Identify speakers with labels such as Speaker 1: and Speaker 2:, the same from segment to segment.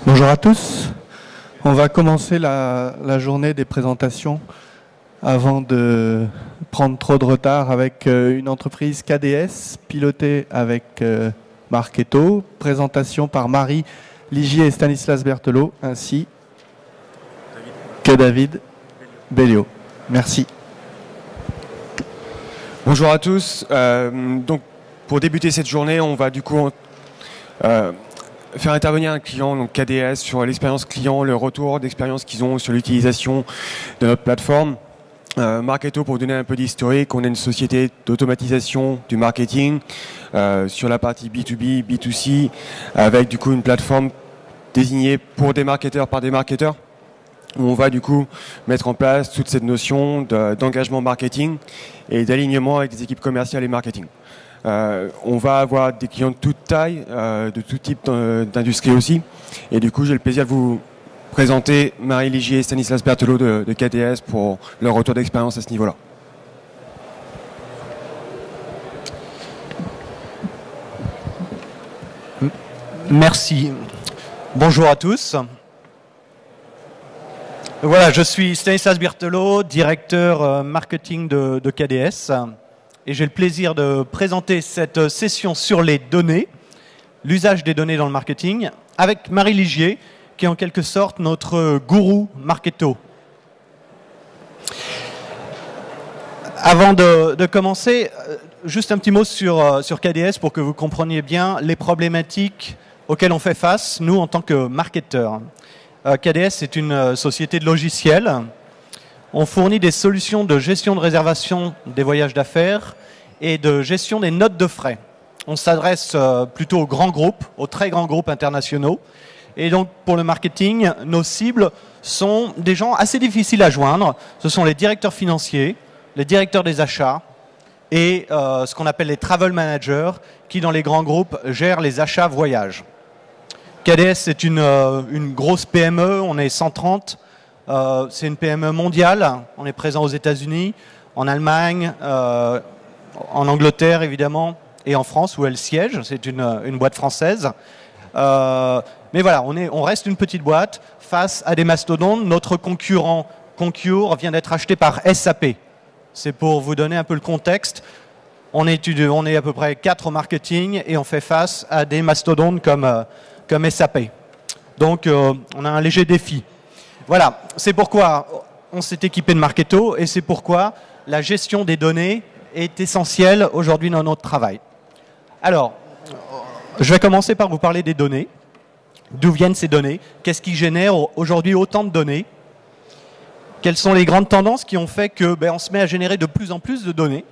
Speaker 1: Bonjour à tous. On va commencer la journée des présentations avant de prendre trop de retard avec une entreprise KDS pilotée avec Marketo. Présentation par Marie Ligier et Stanislas Berthelot ainsi que David Belliot. Merci.
Speaker 2: Bonjour à tous. Donc, pour débuter cette journée, on va du coup faire intervenir un client, donc KDS, sur l'expérience client, le retour d'expérience qu'ils ont sur l'utilisation de notre plateforme. Marketo, pour vous donner un peu d'historique, on est une société d'automatisation du marketing sur la partie B2B, B2C, avec du coup une plateforme désignée pour des marketeurs par des marketeurs, où on va du coup mettre en place toute cette notion d'engagement marketing et d'alignement avec des équipes commerciales et marketing. On va avoir des clients de toute taille, de tout type d'industrie aussi. Et du coup, j'ai le plaisir de vous présenter Marie Ligier et Stanislas Berthelot de KDS pour leur retour d'expérience à ce niveau-là.
Speaker 3: Merci. Bonjour à tous. Voilà, je suis Stanislas Berthelot, directeur marketing de KDS. Et j'ai le plaisir de présenter cette session sur les données, l'usage des données dans le marketing, avec Marie Ligier, qui est en quelque sorte notre gourou Marketo. Avant de commencer, juste un petit mot sur KDS pour que vous compreniez bien les problématiques auxquelles on fait face, nous, en tant que marketeurs. KDS est une société de logiciels. On fournit des solutions de gestion de réservation des voyages d'affaires et de gestion des notes de frais. On s'adresse plutôt aux grands groupes, aux très grands groupes internationaux. Et donc, pour le marketing, nos cibles sont des gens assez difficiles à joindre. Ce sont les directeurs financiers, les directeurs des achats et ce qu'on appelle les travel managers qui, dans les grands groupes, gèrent les achats voyages. KDS, c'est une grosse PME, on est 130. C'est une PME mondiale, on est présent aux États-Unis, en Allemagne, en Angleterre évidemment, et en France où elle siège, c'est une boîte française. Mais voilà, on reste une petite boîte face à des mastodontes. Notre concurrent Concure vient d'être acheté par SAP. C'est pour vous donner un peu le contexte. On est à peu près 4 au marketing et on fait face à des mastodontes comme SAP. Donc on a un léger défi. Voilà, c'est pourquoi on s'est équipé de Marketo et c'est pourquoi la gestion des données est essentielle aujourd'hui dans notre travail. Alors, je vais commencer par vous parler des données. D'où viennent ces données? Qu'est-ce qui génère aujourd'hui autant de données? Quelles sont les grandes tendances qui ont fait que on se met à générer de plus en plus de données?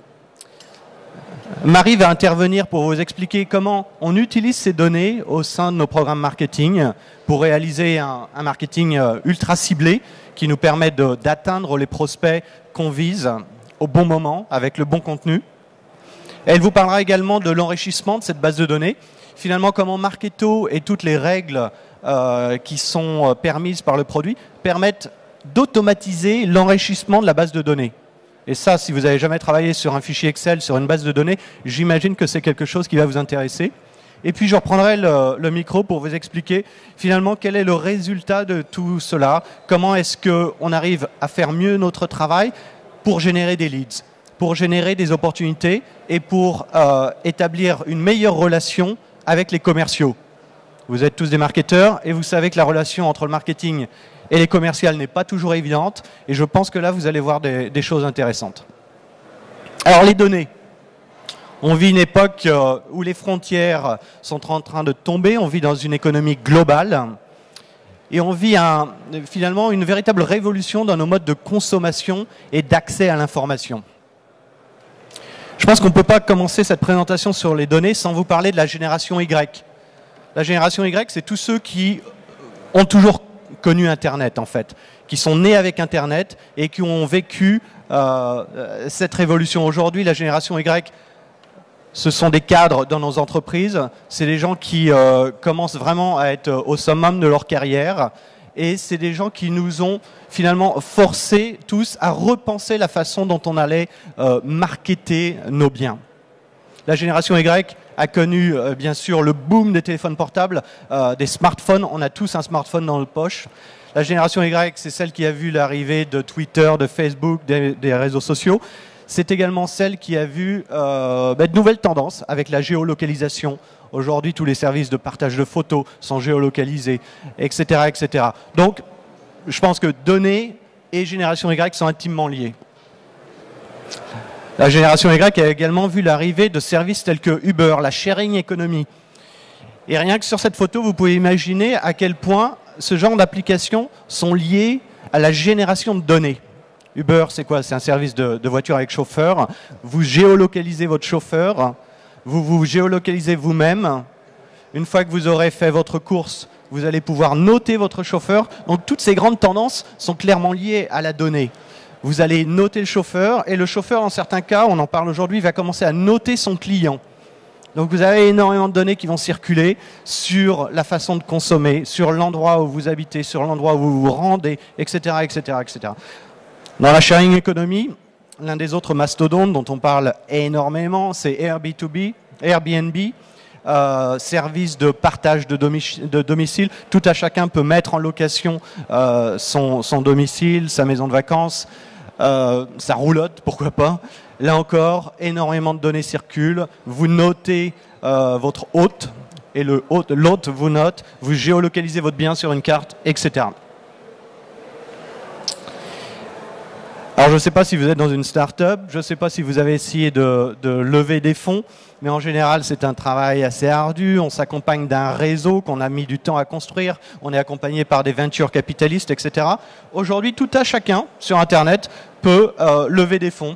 Speaker 3: Marie va intervenir pour vous expliquer comment on utilise ces données au sein de nos programmes marketing pour réaliser un marketing ultra ciblé qui nous permet d'atteindre les prospects qu'on vise au bon moment avec le bon contenu. Elle vous parlera également de l'enrichissement de cette base de données. Finalement, comment Marketo et toutes les règles qui sont permises par le produit permettent d'automatiser l'enrichissement de la base de données. Et ça, si vous n'avez jamais travaillé sur un fichier Excel, sur une base de données, j'imagine que c'est quelque chose qui va vous intéresser. Et puis je reprendrai le micro pour vous expliquer finalement quel est le résultat de tout cela, comment est-ce qu'on arrive à faire mieux notre travail pour générer des leads, pour générer des opportunités et pour établir une meilleure relation avec les commerciaux. Vous êtes tous des marketeurs et vous savez que la relation entre le marketing et les commerciales n'est pas toujours évidente. Et je pense que là, vous allez voir des choses intéressantes. Alors, les données. On vit une époque où les frontières sont en train de tomber. On vit dans une économie globale. Et on vit finalement une véritable révolution dans nos modes de consommation et d'accès à l'information. Je pense qu'on ne peut pas commencer cette présentation sur les données sans vous parler de la génération Y. La génération Y, c'est tous ceux qui ont toujours connu Internet, en fait, qui sont nés avec Internet et qui ont vécu cette révolution. Aujourd'hui, la génération Y, ce sont des cadres dans nos entreprises, c'est des gens qui commencent vraiment à être au summum de leur carrière et c'est des gens qui nous ont finalement forcés tous à repenser la façon dont on allait marketer nos biens. La génération Y, a connu bien sûr le boom des téléphones portables, des smartphones. On a tous un smartphone dans notre poche. La génération Y, c'est celle qui a vu l'arrivée de Twitter, de Facebook, des réseaux sociaux. C'est également celle qui a vu de nouvelles tendances avec la géolocalisation. Aujourd'hui, tous les services de partage de photos sont géolocalisés, etc., etc. Donc, je pense que données et génération Y sont intimement liées. La génération Y a également vu l'arrivée de services tels que Uber, la sharing economy. Et rien que sur cette photo, vous pouvez imaginer à quel point ce genre d'applications sont liées à la génération de données. Uber, c'est quoi? C'est un service de voiture avec chauffeur. Vous géolocalisez votre chauffeur, vous vous géolocalisez vous-même. Une fois que vous aurez fait votre course, vous allez pouvoir noter votre chauffeur. Donc toutes ces grandes tendances sont clairement liées à la donnée. Vous allez noter le chauffeur et le chauffeur, en certains cas, on en parle aujourd'hui, va commencer à noter son client. Donc vous avez énormément de données qui vont circuler sur la façon de consommer, sur l'endroit où vous habitez, sur l'endroit où vous vous rendez, etc., etc., etc. Dans la sharing economy, l'un des autres mastodontes dont on parle énormément, c'est Airbnb, service de partage de domicile. Tout à chacun peut mettre en location son domicile, sa maison de vacances, sa roulotte, pourquoi pas. Là encore, énormément de données circulent. Vous notez votre hôte et l'hôte vous note. Vous géolocalisez votre bien sur une carte, etc. Alors, je ne sais pas si vous êtes dans une start-up, je ne sais pas si vous avez essayé de lever des fonds, mais en général, c'est un travail assez ardu. On s'accompagne d'un réseau qu'on a mis du temps à construire. On est accompagné par des venture capitalistes, etc. Aujourd'hui, tout à chacun sur Internet peut lever des fonds.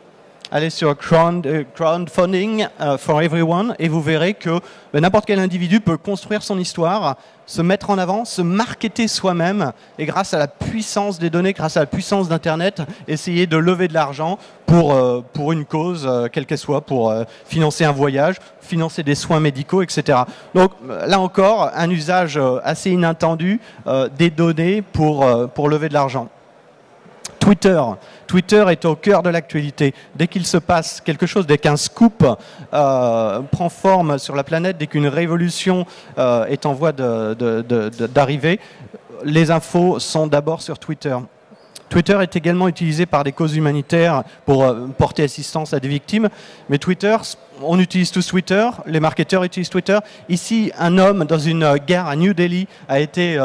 Speaker 3: Allez sur crowdfunding for everyone et vous verrez que n'importe quel individu peut construire son histoire, se mettre en avant, se marketer soi-même et grâce à la puissance des données, grâce à la puissance d'Internet, essayer de lever de l'argent pour une cause, quelle qu'elle soit, pour financer un voyage, financer des soins médicaux, etc. Donc là encore, un usage assez inattendu des données pour lever de l'argent. Twitter est au cœur de l'actualité. Dès qu'il se passe quelque chose, dès qu'un scoop prend forme sur la planète, dès qu'une révolution est en voie d'arriver, les infos sont d'abord sur Twitter. Twitter est également utilisé par des causes humanitaires pour porter assistance à des victimes. Mais Twitter, on utilise tous Twitter, les marketeurs utilisent Twitter. Ici, un homme dans une gare à New Delhi a été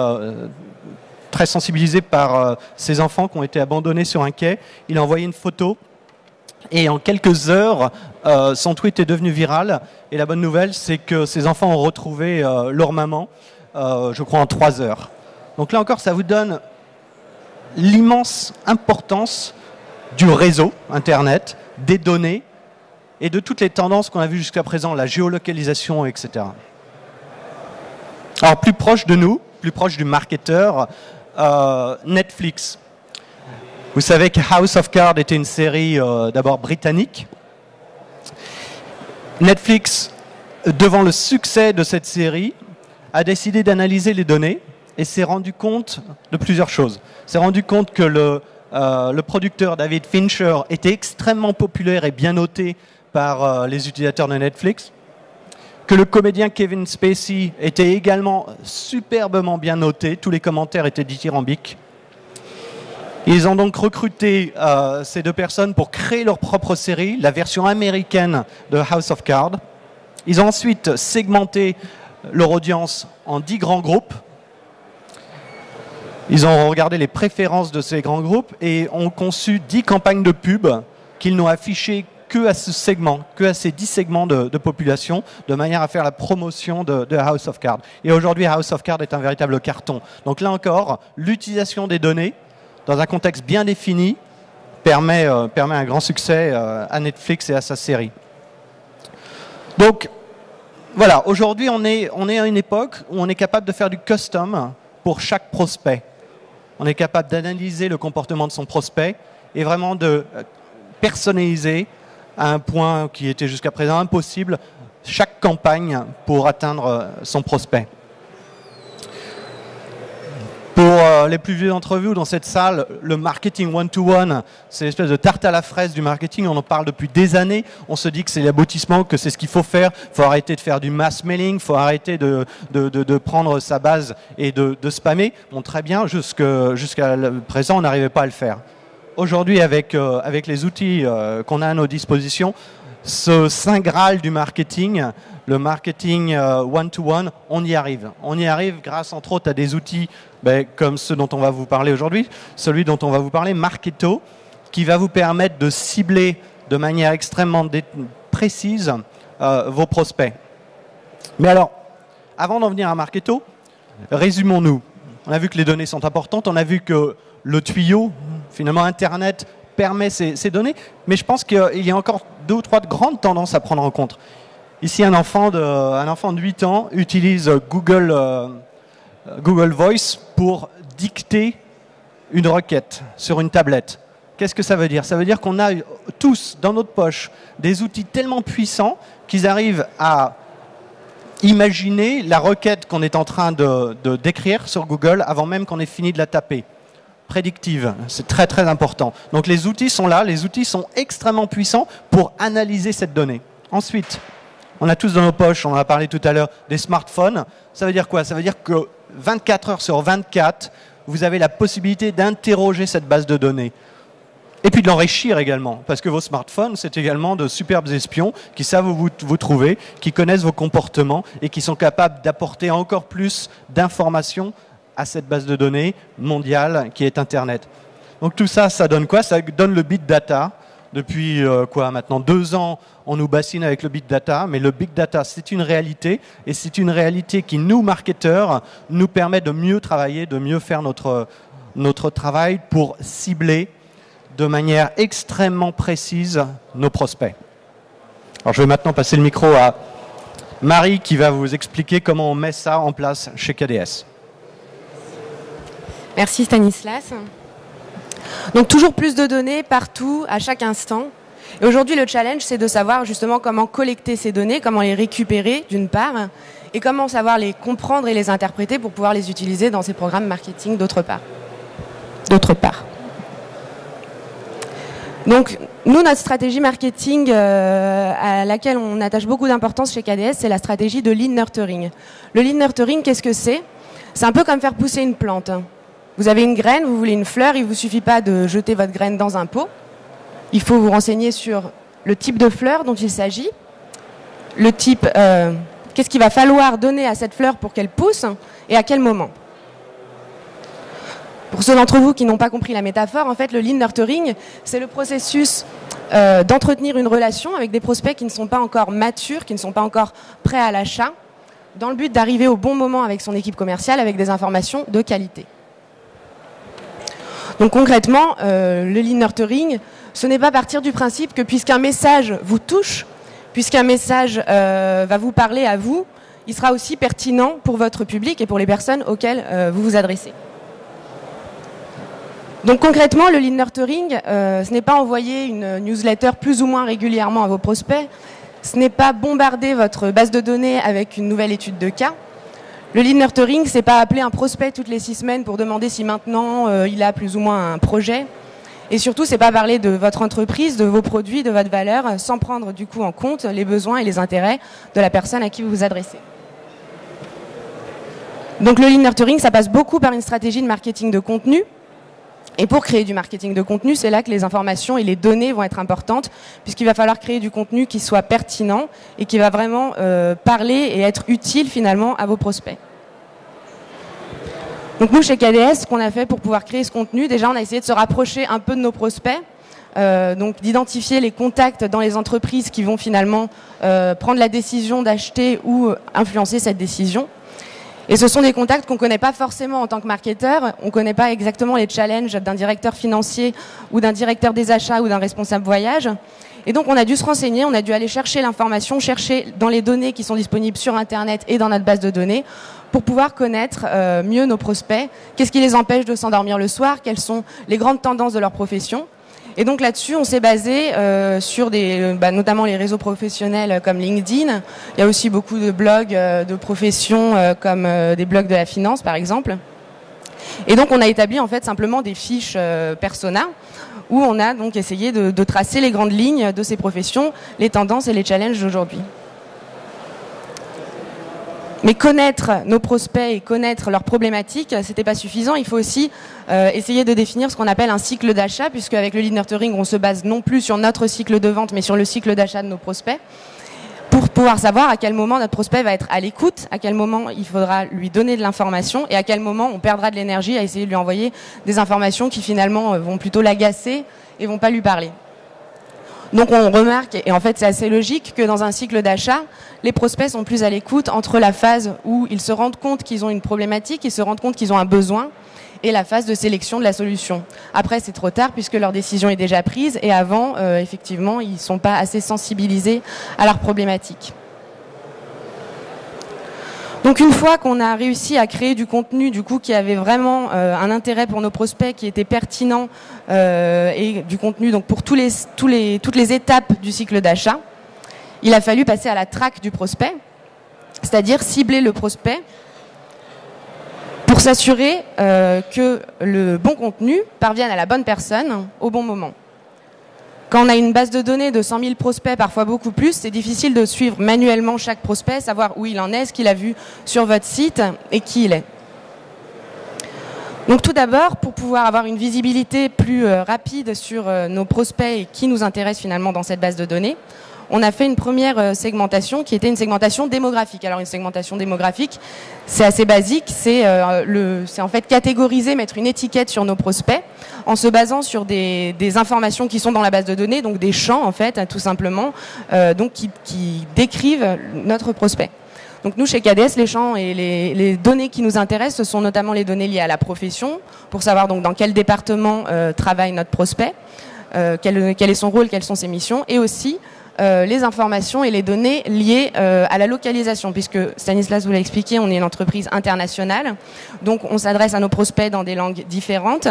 Speaker 3: très sensibilisé par ses enfants qui ont été abandonnés sur un quai. Il a envoyé une photo et en quelques heures, son tweet est devenu viral. Et la bonne nouvelle, c'est que ses enfants ont retrouvé leur maman, je crois, en 3 heures. Donc là encore, ça vous donne l'immense importance du réseau Internet, des données et de toutes les tendances qu'on a vues jusqu'à présent, la géolocalisation, etc. Alors plus proche de nous, plus proche du marketeur, Netflix. Vous savez que House of Cards était une série d'abord britannique. Netflix, devant le succès de cette série, a décidé d'analyser les données et s'est rendu compte de plusieurs choses. S'est rendu compte que le producteur David Fincher était extrêmement populaire et bien noté par les utilisateurs de Netflix, que le comédien Kevin Spacey était également superbement bien noté, tous les commentaires étaient dithyrambiques. Ils ont donc recruté ces deux personnes pour créer leur propre série, la version américaine de House of Cards. Ils ont ensuite segmenté leur audience en 10 grands groupes. Ils ont regardé les préférences de ces grands groupes et ont conçu 10 campagnes de pub qu'ils n'ont affichées que à ce segment, que à ces 10 segments de population, de manière à faire la promotion de House of Cards. Et aujourd'hui, House of Cards est un véritable carton. Donc là encore, l'utilisation des données, dans un contexte bien défini, permet un grand succès à Netflix et à sa série. Donc, voilà, aujourd'hui, on est à une époque où on est capable de faire du custom pour chaque prospect. On est capable d'analyser le comportement de son prospect et vraiment de personnaliser à un point qui était jusqu'à présent impossible chaque campagne pour atteindre son prospect. Pour les plus vieux d'entre vous dans cette salle, le marketing one-to-one, c'est l'espèce de tarte à la fraise du marketing. On en parle depuis des années. On se dit que c'est l'aboutissement, que c'est ce qu'il faut faire. Il faut arrêter de faire du mass mailing, il faut arrêter de prendre sa base et de spammer. Bon, très bien, jusqu'à présent, on n'arrivait pas à le faire. Aujourd'hui, avec les outils qu'on a à nos dispositions, ce saint graal du marketing, le marketing one-to-one, on y arrive. On y arrive grâce, entre autres, à des outils comme ceux dont on va vous parler aujourd'hui, celui dont on va vous parler, Marketo, qui va vous permettre de cibler de manière extrêmement précise vos prospects. Mais alors, avant d'en venir à Marketo, résumons-nous. On a vu que les données sont importantes, on a vu que le tuyau, finalement Internet, permet ces données, mais je pense qu'il y a encore 2 ou 3 grandes tendances à prendre en compte. Ici, un enfant de 8 ans utilise Google Voice pour dicter une requête sur une tablette. Qu'est-ce que ça veut dire? Ça veut dire qu'on a tous dans notre poche des outils tellement puissants qu'ils arrivent à imaginer la requête qu'on est en train de décrire sur Google avant même qu'on ait fini de la taper. Prédictive, c'est très très important. Donc les outils sont là, les outils sont extrêmement puissants pour analyser cette donnée. Ensuite, on a tous dans nos poches, on en a parlé tout à l'heure, des smartphones. Ça veut dire quoi? Ça veut dire que 24 heures sur 24, vous avez la possibilité d'interroger cette base de données. Et puis de l'enrichir également, parce que vos smartphones, c'est également de superbes espions qui savent où vous trouver, qui connaissent vos comportements et qui sont capables d'apporter encore plus d'informations à cette base de données mondiale qui est Internet. Donc tout ça, ça donne quoi? Ça donne le big data. Depuis maintenant 2 ans, on nous bassine avec le big data, mais le big data, c'est une réalité, et c'est une réalité qui, nous, marketeurs, nous permet de mieux travailler, de mieux faire notre travail pour cibler de manière extrêmement précise nos prospects. Alors je vais maintenant passer le micro à Marie qui va vous expliquer comment on met ça en place chez KDS.
Speaker 4: Merci Stanislas. Donc toujours plus de données partout, à chaque instant. Et aujourd'hui, le challenge, c'est de savoir justement comment collecter ces données, comment les récupérer d'une part, et comment savoir les comprendre et les interpréter pour pouvoir les utiliser dans ces programmes marketing d'autre part. Donc nous, notre stratégie marketing à laquelle on attache beaucoup d'importance chez KDS, c'est la stratégie de lead nurturing. Le lead nurturing, qu'est-ce que c'est? C'est un peu comme faire pousser une plante. Vous avez une graine, vous voulez une fleur, il ne vous suffit pas de jeter votre graine dans un pot. Il faut vous renseigner sur le type de fleur dont il s'agit, le type, qu'est-ce qu'il va falloir donner à cette fleur pour qu'elle pousse et à quel moment. Pour ceux d'entre vous qui n'ont pas compris la métaphore, en fait, le lead nurturing, c'est le processus d'entretenir une relation avec des prospects qui ne sont pas encore matures, qui ne sont pas encore prêts à l'achat, dans le but d'arriver au bon moment avec son équipe commerciale avec des informations de qualité. Donc concrètement, le lead nurturing, ce n'est pas partir du principe que puisqu'un message vous touche, puisqu'un message va vous parler à vous, il sera aussi pertinent pour votre public et pour les personnes auxquelles vous vous adressez. Donc concrètement, le lead nurturing, ce n'est pas envoyer une newsletter plus ou moins régulièrement à vos prospects, ce n'est pas bombarder votre base de données avec une nouvelle étude de cas. Le lead nurturing, c'est pas appeler un prospect toutes les 6 semaines pour demander si maintenant il a plus ou moins un projet. Et surtout, c'est pas parler de votre entreprise, de vos produits, de votre valeur, sans prendre du coup en compte les besoins et les intérêts de la personne à qui vous vous adressez. Donc le lead nurturing, ça passe beaucoup par une stratégie de marketing de contenu. Et pour créer du marketing de contenu, c'est là que les informations et les données vont être importantes, puisqu'il va falloir créer du contenu qui soit pertinent et qui va vraiment parler et être utile finalement à vos prospects. Donc nous, chez KDS, ce qu'on a fait pour pouvoir créer ce contenu, déjà on a essayé de se rapprocher un peu de nos prospects, donc d'identifier les contacts dans les entreprises qui vont finalement prendre la décision d'acheter ou influencer cette décision. Et ce sont des contacts qu'on ne connaît pas forcément en tant que marketeur. On ne connaît pas exactement les challenges d'un directeur financier ou d'un directeur des achats ou d'un responsable voyage. Et donc on a dû se renseigner, on a dû aller chercher l'information, chercher dans les données qui sont disponibles sur Internet et dans notre base de données pour pouvoir connaître mieux nos prospects. Qu'est-ce qui les empêche de s'endormir le soir? Quelles sont les grandes tendances de leur profession? Et donc là-dessus, on s'est basé sur notamment les réseaux professionnels comme LinkedIn. Il y a aussi beaucoup de blogs de profession comme des blogs de la finance, par exemple. Et donc on a établi en fait simplement des fiches persona où on a donc essayé de tracer les grandes lignes de ces professions, les tendances et les challenges d'aujourd'hui. Mais connaître nos prospects et connaître leurs problématiques, c'était pas suffisant. Il faut aussi essayer de définir ce qu'on appelle un cycle d'achat, puisque avec le lead nurturing, on se base non plus sur notre cycle de vente, mais sur le cycle d'achat de nos prospects, pour pouvoir savoir à quel moment notre prospect va être à l'écoute, à quel moment il faudra lui donner de l'information et à quel moment on perdra de l'énergie à essayer de lui envoyer des informations qui finalement vont plutôt l'agacer et vont pas lui parler. Donc on remarque, et en fait c'est assez logique, que dans un cycle d'achat, les prospects sont plus à l'écoute entre la phase où ils se rendent compte qu'ils ont une problématique, ils se rendent compte qu'ils ont un besoin, et la phase de sélection de la solution. Après c'est trop tard puisque leur décision est déjà prise, et avant, effectivement, ils ne sont pas assez sensibilisés à leur problématique. Donc une fois qu'on a réussi à créer du contenu du coup qui avait vraiment un intérêt pour nos prospects, qui était pertinent et du contenu donc pour toutes les étapes du cycle d'achat, il a fallu passer à la traque du prospect, c'est-à-dire cibler le prospect pour s'assurer que le bon contenu parvienne à la bonne personne au bon moment. Quand on a une base de données de 100 000 prospects, parfois beaucoup plus, c'est difficile de suivre manuellement chaque prospect, savoir où il en est, ce qu'il a vu sur votre site et qui il est. Donc tout d'abord, pour pouvoir avoir une visibilité plus rapide sur nos prospects et qui nous intéresse finalement dans cette base de données, on a fait une première segmentation qui était une segmentation démographique. Alors une segmentation démographique, c'est assez basique, c'est en fait catégoriser, mettre une étiquette sur nos prospects en se basant sur des informations qui sont dans la base de données, donc des champs en fait, tout simplement, donc qui décrivent notre prospect. Donc nous, chez KDS, les champs et les données qui nous intéressent, ce sont notamment les données liées à la profession, pour savoir donc dans quel département travaille notre prospect, quel est son rôle, quelles sont ses missions, et aussi les informations et les données liées à la localisation, puisque Stanislas vous l'a expliqué, on est une entreprise internationale, donc on s'adresse à nos prospects dans des langues différentes,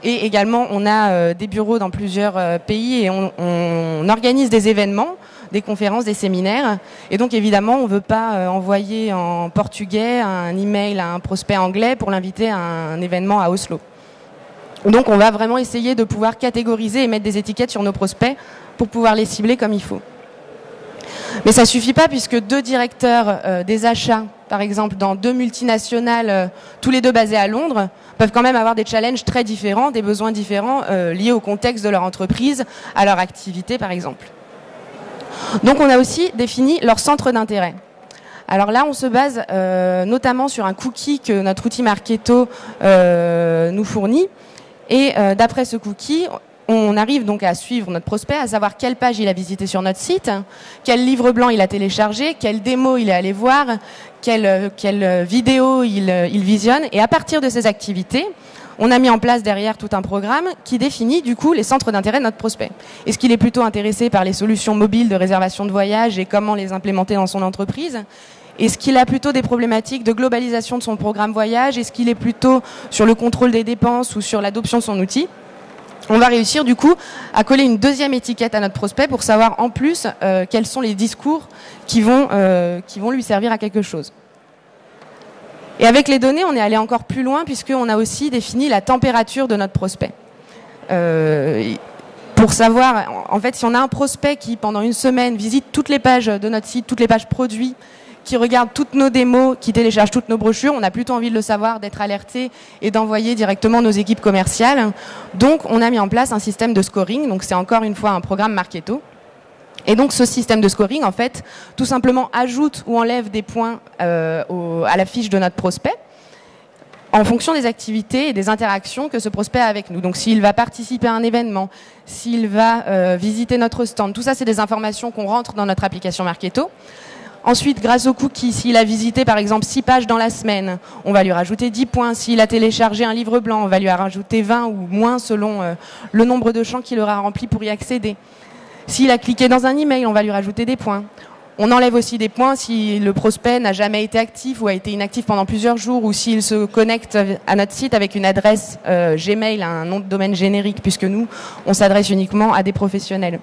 Speaker 4: et également on a des bureaux dans plusieurs pays et on organise des événements, des conférences, des séminaires, et donc évidemment on ne veut pas envoyer en portugais un email à un prospect anglais pour l'inviter à un événement à Oslo. Donc on va vraiment essayer de pouvoir catégoriser et mettre des étiquettes sur nos prospects pour pouvoir les cibler comme il faut. Mais ça ne suffit pas, puisque deux directeurs des achats, par exemple dans deux multinationales, tous les deux basés à Londres, peuvent quand même avoir des challenges très différents, des besoins différents liés au contexte de leur entreprise, à leur activité par exemple. Donc on a aussi défini leur centre d'intérêt. Alors là, on se base notamment sur un cookie que notre outil Marketo nous fournit. Et d'après ce cookie, on arrive donc à suivre notre prospect, à savoir quelle page il a visité sur notre site, quel livre blanc il a téléchargé, quelle démo il est allé voir, quelle vidéo il visionne. Et à partir de ces activités, on a mis en place derrière tout un programme qui définit du coup les centres d'intérêt de notre prospect. Est-ce qu'il est plutôt intéressé par les solutions mobiles de réservation de voyage et comment les implémenter dans son entreprise ? Est-ce qu'il a plutôt des problématiques de globalisation de son programme voyage ? Est-ce qu'il est plutôt sur le contrôle des dépenses ou sur l'adoption de son outil ? On va réussir du coup à coller une deuxième étiquette à notre prospect pour savoir en plus quels sont les discours qui vont lui servir à quelque chose. Et avec les données, on est allé encore plus loin puisqu'on a aussi défini la température de notre prospect. Pour savoir, en fait, si on a un prospect qui, pendant une semaine, visite toutes les pages de notre site, toutes les pages produits, qui regarde toutes nos démos, qui télécharge toutes nos brochures, on a plutôt envie de le savoir, d'être alerté et d'envoyer directement nos équipes commerciales. Donc, on a mis en place un système de scoring. Donc, c'est encore une fois un programme Marketo. Et donc, ce système de scoring, en fait, tout simplement ajoute ou enlève des points à la fiche de notre prospect en fonction des activités et des interactions que ce prospect a avec nous. Donc, s'il va participer à un événement, s'il va visiter notre stand, tout ça, c'est des informations qu'on rentre dans notre application Marketo. Ensuite, grâce au cookie, s'il a visité par exemple 6 pages dans la semaine, on va lui rajouter 10 points. S'il a téléchargé un livre blanc, on va lui rajouter 20 ou moins selon le nombre de champs qu'il aura rempli pour y accéder. S'il a cliqué dans un email, on va lui rajouter des points. On enlève aussi des points si le prospect n'a jamais été actif ou a été inactif pendant plusieurs jours, ou s'il se connecte à notre site avec une adresse Gmail, un nom de domaine générique, puisque nous, on s'adresse uniquement à des professionnels.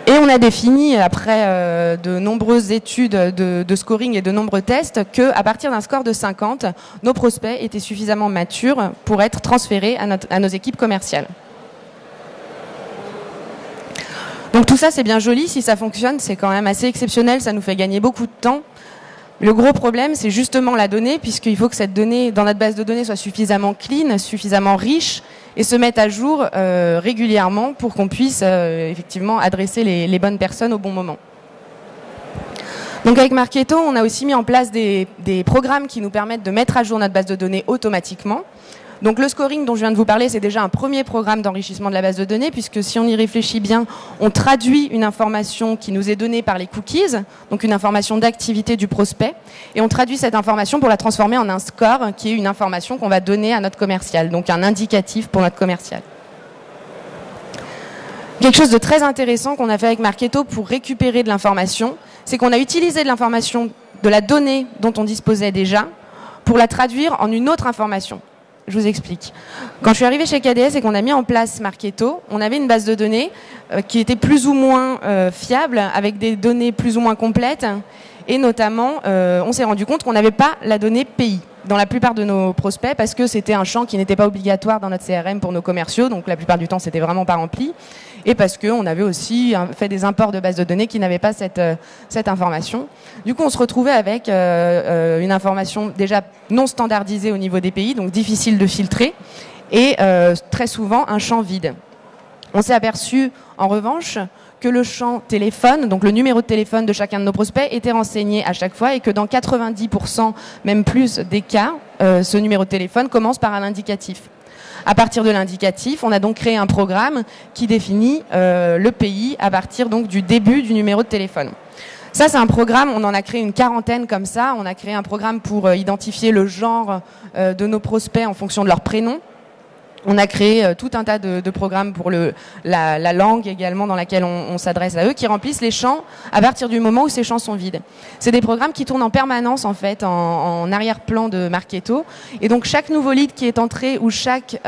Speaker 4: Et on a défini, après de nombreuses études de scoring et de nombreux tests, qu'à partir d'un score de 50, nos prospects étaient suffisamment matures pour être transférés à nos équipes commerciales. Donc tout ça, c'est bien joli. Si ça fonctionne, c'est quand même assez exceptionnel. Ça nous fait gagner beaucoup de temps. Le gros problème, c'est justement la donnée, puisqu'il faut que cette donnée, dans notre base de données, soit suffisamment clean, suffisamment riche, et se mette à jour régulièrement pour qu'on puisse effectivement adresser les bonnes personnes au bon moment. Donc avec Marketo, on a aussi mis en place des programmes qui nous permettent de mettre à jour notre base de données automatiquement. Donc le scoring dont je viens de vous parler, c'est déjà un premier programme d'enrichissement de la base de données, puisque si on y réfléchit bien, on traduit une information qui nous est donnée par les cookies, donc une information d'activité du prospect, et on traduit cette information pour la transformer en un score, qui est une information qu'on va donner à notre commercial, donc un indicatif pour notre commercial. Quelque chose de très intéressant qu'on a fait avec Marketo pour récupérer de l'information, c'est qu'on a utilisé de l'information, de la donnée dont on disposait déjà, pour la traduire en une autre information. Je vous explique. Quand je suis arrivée chez KDS et qu'on a mis en place Marketo, on avait une base de données qui était plus ou moins fiable, avec des données plus ou moins complètes. Et notamment, on s'est rendu compte qu'on n'avait pas la donnée pays dans la plupart de nos prospects, parce que c'était un champ qui n'était pas obligatoire dans notre CRM pour nos commerciaux, donc la plupart du temps, c'était vraiment pas rempli. Et parce qu'on avait aussi fait des imports de bases de données qui n'avaient pas cette information. Du coup, on se retrouvait avec une information déjà non standardisée au niveau des pays, donc difficile de filtrer, et très souvent un champ vide. On s'est aperçu, en revanche, que le champ téléphone, donc le numéro de téléphone de chacun de nos prospects, était renseigné à chaque fois, et que dans 90%, même plus des cas, ce numéro de téléphone commence par un indicatif. À partir de l'indicatif, on a donc créé un programme qui définit le pays à partir donc du début du numéro de téléphone. Ça, c'est un programme, on en a créé une quarantaine comme ça. On a créé un programme pour identifier le genre de nos prospects en fonction de leur prénom. On a créé tout un tas de programmes pour la langue également dans laquelle on s'adresse à eux, qui remplissent les champs à partir du moment où ces champs sont vides. C'est des programmes qui tournent en permanence en fait en arrière-plan de Marketo, et donc chaque nouveau lead qui est entré ou chaque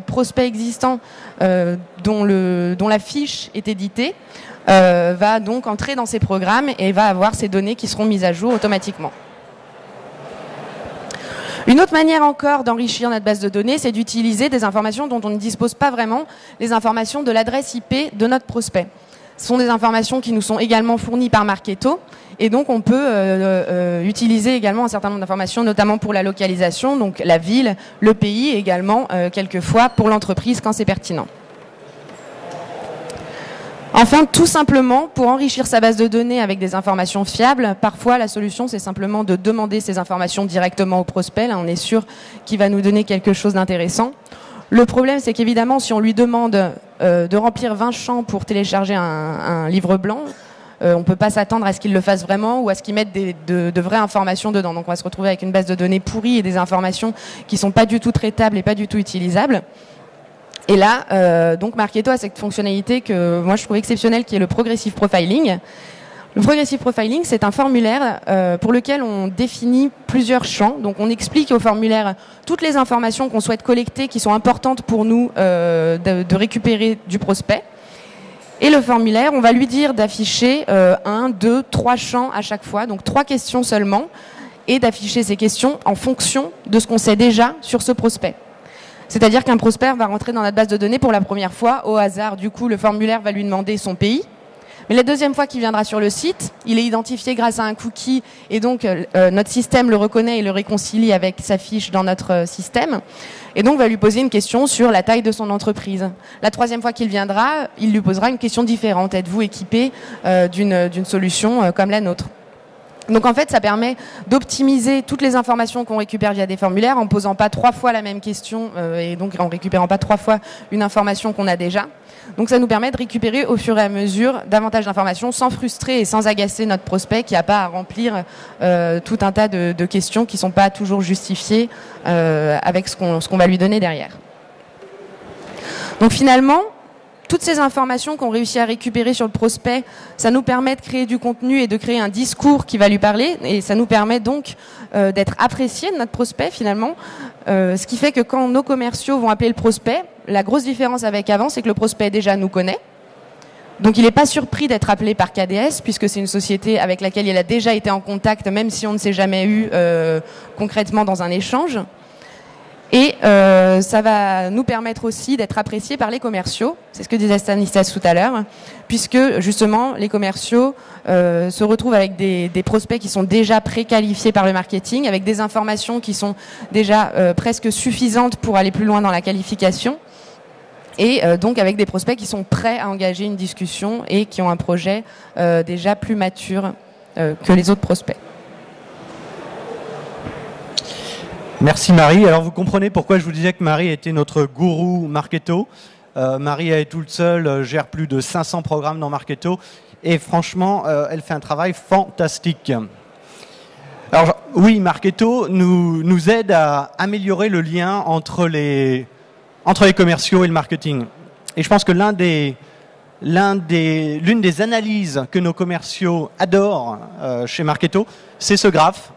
Speaker 4: prospect existant dont la fiche est éditée va donc entrer dans ces programmes et va avoir ces données qui seront mises à jour automatiquement. Une autre manière encore d'enrichir notre base de données, c'est d'utiliser des informations dont on ne dispose pas vraiment, les informations de l'adresse IP de notre prospect. Ce sont des informations qui nous sont également fournies par Marketo, et donc on peut utiliser également un certain nombre d'informations, notamment pour la localisation, donc la ville, le pays, et également quelquefois pour l'entreprise quand c'est pertinent. Enfin, tout simplement, pour enrichir sa base de données avec des informations fiables, parfois la solution c'est simplement de demander ces informations directement au prospect. Là, on est sûr qu'il va nous donner quelque chose d'intéressant. Le problème, c'est qu'évidemment, si on lui demande de remplir 20 champs pour télécharger un livre blanc, on ne peut pas s'attendre à ce qu'il le fasse vraiment ou à ce qu'il mette de vraies informations dedans. Donc on va se retrouver avec une base de données pourrie et des informations qui ne sont pas du tout traitables et pas du tout utilisables. Et là, donc Marketo a cette fonctionnalité que moi je trouve exceptionnelle, qui est le Progressive Profiling. Le Progressive Profiling, c'est un formulaire pour lequel on définit plusieurs champs. Donc on explique au formulaire toutes les informations qu'on souhaite collecter, qui sont importantes pour nous de récupérer du prospect. Et le formulaire, on va lui dire d'afficher 1, 2, 3 champs à chaque fois, donc 3 questions seulement, et d'afficher ces questions en fonction de ce qu'on sait déjà sur ce prospect. C'est-à-dire qu'un prospect va rentrer dans notre base de données pour la première fois, au hasard, du coup, le formulaire va lui demander son pays. Mais la deuxième fois qu'il viendra sur le site, il est identifié grâce à un cookie, et donc notre système le reconnaît et le réconcilie avec sa fiche dans notre système, et donc va lui poser une question sur la taille de son entreprise. La troisième fois qu'il viendra, il lui posera une question différente. Êtes-vous équipé d'une solution comme la nôtre ? Donc en fait, ça permet d'optimiser toutes les informations qu'on récupère via des formulaires en posant pas 3 fois la même question et donc en récupérant pas 3 fois une information qu'on a déjà. Donc ça nous permet de récupérer au fur et à mesure davantage d'informations sans frustrer et sans agacer notre prospect qui n'a pas à remplir tout un tas de questions qui ne sont pas toujours justifiées avec ce qu'on va lui donner derrière. Donc finalement, toutes ces informations qu'on réussit à récupérer sur le prospect, ça nous permet de créer du contenu et de créer un discours qui va lui parler, et ça nous permet donc d'être apprécié de notre prospect finalement, ce qui fait que quand nos commerciaux vont appeler le prospect, la grosse différence avec avant, c'est que le prospect déjà nous connaît, Donc il n'est pas surpris d'être appelé par KDS, puisque c'est une société avec laquelle il a déjà été en contact, même si on ne s'est jamais eu concrètement dans un échange. Et ça va nous permettre aussi d'être appréciés par les commerciaux, c'est ce que disait Stanislas tout à l'heure, puisque justement les commerciaux se retrouvent avec des prospects qui sont déjà préqualifiés par le marketing, avec des informations qui sont déjà presque suffisantes pour aller plus loin dans la qualification, et donc avec des prospects qui sont prêts à engager une discussion et qui ont un projet déjà plus mature que les autres prospects.
Speaker 3: Merci Marie. Alors vous comprenez pourquoi je vous disais que Marie était notre gourou Marketo. Marie, elle est toute seule, gère plus de 500 programmes dans Marketo et franchement, elle fait un travail fantastique. Alors oui, Marketo nous aide à améliorer le lien entre les commerciaux et le marketing. Et je pense que l'une des analyses que nos commerciaux adorent chez Marketo, c'est ce graphe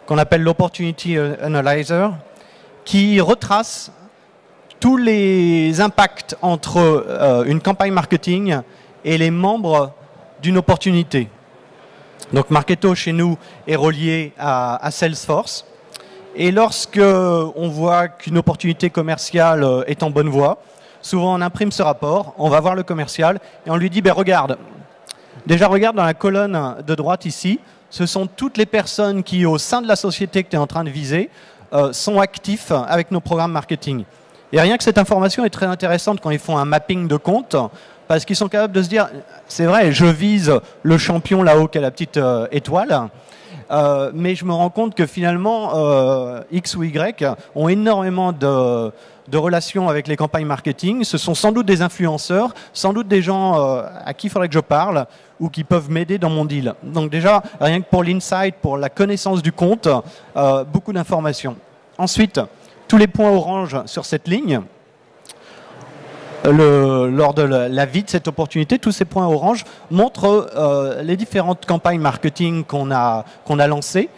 Speaker 3: qu'on appelle l'Opportunity Analyzer, qui retrace tous les impacts entre une campagne marketing et les membres d'une opportunité. Donc Marketo, chez nous, est relié à Salesforce. Et lorsque on voit qu'une opportunité commerciale est en bonne voie, souvent on imprime ce rapport, on va voir le commercial et on lui dit, regarde dans la colonne de droite ici, ce sont toutes les personnes qui, au sein de la société que tu es en train de viser, sont actifs avec nos programmes marketing. Et rien que cette information est très intéressante quand ils font un mapping de compte, parce qu'ils sont capables de se dire, c'est vrai, je vise le champion là-haut qui a la petite étoile, mais je me rends compte que finalement, X ou Y ont énormément de relations avec les campagnes marketing. Ce sont sans doute des influenceurs, sans doute des gens à qui il faudrait que je parle ou qui peuvent m'aider dans mon deal. Donc déjà, rien que pour l'insight, pour la connaissance du compte, beaucoup d'informations. Ensuite, tous les points orange sur cette ligne, lors de la vie de cette opportunité, tous ces points orange montrent les différentes campagnes marketing qu'on a lancées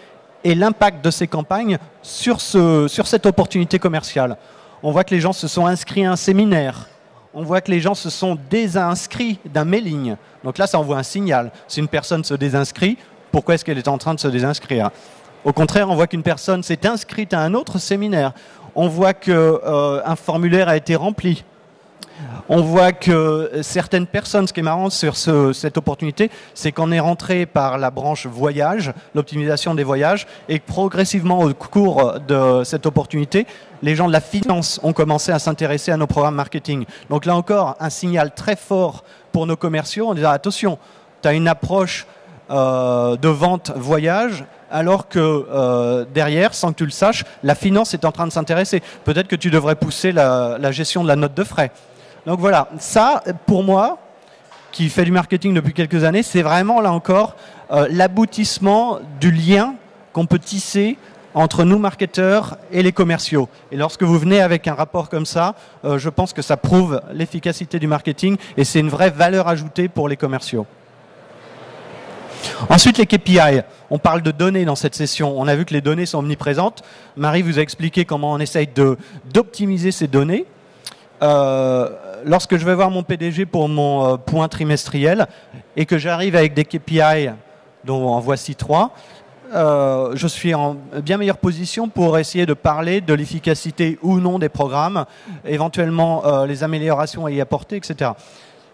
Speaker 3: et l'impact de ces campagnes sur cette opportunité commerciale. On voit que les gens se sont inscrits à un séminaire. On voit que les gens se sont désinscrits d'un mailing. Donc là, ça envoie un signal. Si une personne se désinscrit, pourquoi est-ce qu'elle est en train de se désinscrire? Au contraire, on voit qu'une personne s'est inscrite à un autre séminaire. On voit qu'un formulaire a été rempli. On voit que certaines personnes, ce qui est marrant sur cette opportunité, c'est qu'on est rentré par la branche voyage, l'optimisation des voyages, et que progressivement au cours de cette opportunité, les gens de la finance ont commencé à s'intéresser à nos programmes marketing. Donc là encore, un signal très fort pour nos commerciaux en disant attention, tu as une approche de vente voyage, alors que derrière, sans que tu le saches, la finance est en train de s'intéresser. Peut-être que tu devrais pousser la gestion de la note de frais. Donc voilà, ça, pour moi, qui fait du marketing depuis quelques années, c'est vraiment, là encore, l'aboutissement du lien qu'on peut tisser entre nous, marketeurs, et les commerciaux. Et lorsque vous venez avec un rapport comme ça, je pense que ça prouve l'efficacité du marketing et c'est une vraie valeur ajoutée pour les commerciaux. Ensuite, les KPI. On parle de données dans cette session. On a vu que les données sont omniprésentes. Marie vous a expliqué comment on essaye d'optimiser ces données. Lorsque je vais voir mon PDG pour mon point trimestriel et que j'arrive avec des KPI, dont en voici 3, je suis en bien meilleure position pour essayer de parler de l'efficacité ou non des programmes, éventuellement les améliorations à y apporter, etc.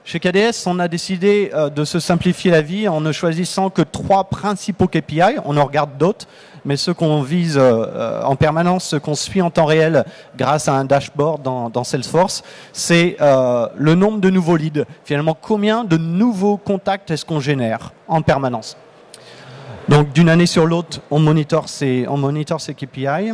Speaker 3: Chez KDS, on a décidé de se simplifier la vie en ne choisissant que 3 principaux KPI. On en regarde d'autres, mais ceux qu'on vise en permanence, ceux qu'on suit en temps réel grâce à un dashboard dans Salesforce, c'est le nombre de nouveaux leads. Finalement, combien de nouveaux contacts est-ce qu'on génère en permanence? Donc, d'une année sur l'autre, on monitore ces KPI.